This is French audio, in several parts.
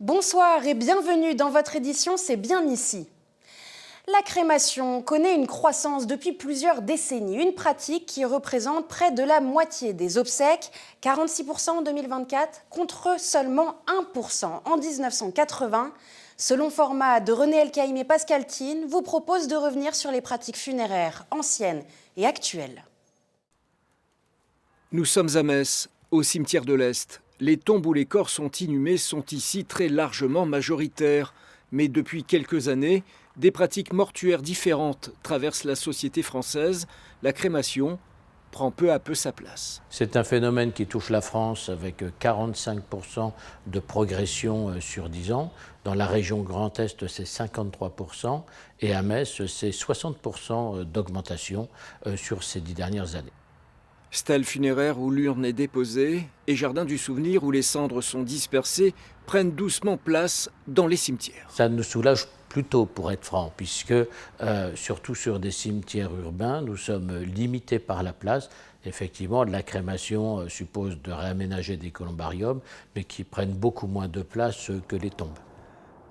Bonsoir et bienvenue dans votre édition C'est bien ici. La crémation connaît une croissance depuis plusieurs décennies, une pratique qui représente près de la moitié des obsèques, 46% en 2024 contre seulement 1% en 1980. Selon Format de René Elkaïm et Pascal Thine, vous propose de revenir sur les pratiques funéraires anciennes et actuelles. Nous sommes à Metz, au cimetière de l'Est. Les tombes où les corps sont inhumés sont ici très largement majoritaires. Mais depuis quelques années, des pratiques mortuaires différentes traversent la société française. La crémation prend peu à peu sa place. C'est un phénomène qui touche la France avec 45% de progression sur 10 ans. Dans la région Grand Est, c'est 53%. Et à Metz, c'est 60% d'augmentation sur ces 10 dernières années. Stèle funéraire où l'urne est déposée et jardin du souvenir où les cendres sont dispersées prennent doucement place dans les cimetières. Ça nous soulage plutôt, pour être franc, puisque surtout sur des cimetières urbains, nous sommes limités par la place. Effectivement, la crémation suppose de réaménager des columbariums, mais qui prennent beaucoup moins de place que les tombes.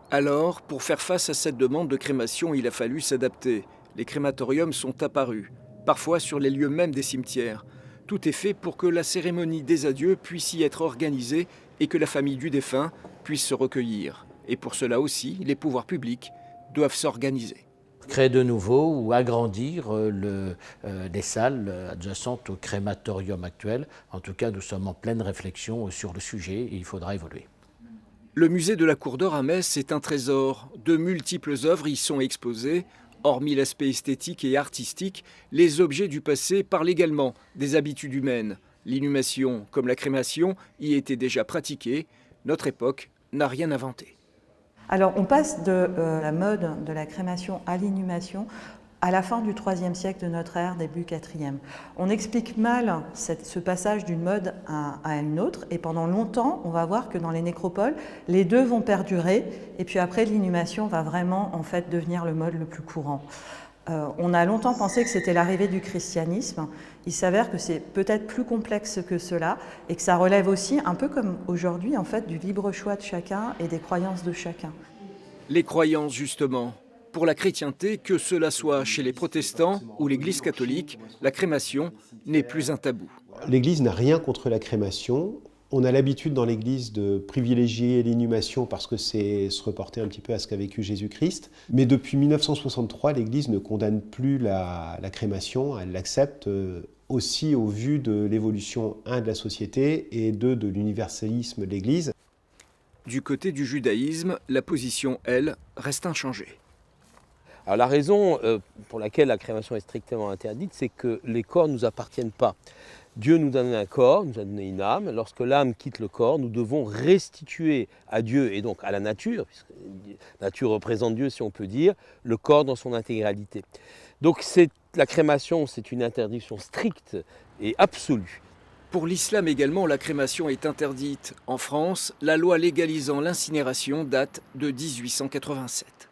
Alors, pour faire face à cette demande de crémation, il a fallu s'adapter. Les crématoriums sont apparus, parfois sur les lieux mêmes des cimetières. Tout est fait pour que la cérémonie des adieux puisse y être organisée et que la famille du défunt puisse se recueillir. Et pour cela aussi, les pouvoirs publics doivent s'organiser. Créer de nouveau ou agrandir les salles adjacentes au crématorium actuel. En tout cas, nous sommes en pleine réflexion sur le sujet et il faudra évoluer. Le musée de la Cour d'Or à Metz est un trésor. De multiples œuvres y sont exposées. Hormis l'aspect esthétique et artistique, les objets du passé parlent également des habitudes humaines. L'inhumation, comme la crémation, y était déjà pratiquée. Notre époque n'a rien inventé. Alors on passe de la mode de la crémation à l'inhumation à la fin du IIIe siècle de notre ère, début IVe. On explique mal ce passage d'une mode à une autre et pendant longtemps, on va voir que dans les nécropoles, les deux vont perdurer et puis après l'inhumation va vraiment en fait devenir le mode le plus courant. On a longtemps pensé que c'était l'arrivée du christianisme. Il s'avère que c'est peut-être plus complexe que cela et que ça relève aussi, un peu comme aujourd'hui, en fait, du libre choix de chacun et des croyances de chacun. Les croyances, justement. Pour la chrétienté, que cela soit chez les protestants ou l'Église catholique, la crémation n'est plus un tabou. L'Église n'a rien contre la crémation. On a l'habitude dans l'Église de privilégier l'inhumation parce que c'est se reporter un petit peu à ce qu'a vécu Jésus-Christ. Mais depuis 1963, l'Église ne condamne plus la crémation, elle l'accepte aussi au vu de l'évolution, de la société et de l'universalisme de l'Église. Du côté du judaïsme, la position, elle, reste inchangée. Alors la raison pour laquelle la crémation est strictement interdite, c'est que les corps ne nous appartiennent pas. Dieu nous donne un corps, nous a donné une âme. Lorsque l'âme quitte le corps, nous devons restituer à Dieu et donc à la nature, puisque la nature représente Dieu si on peut dire, le corps dans son intégralité. Donc la crémation, c'est une interdiction stricte et absolue. Pour l'islam également, la crémation est interdite. En France, la loi légalisant l'incinération date de 1887.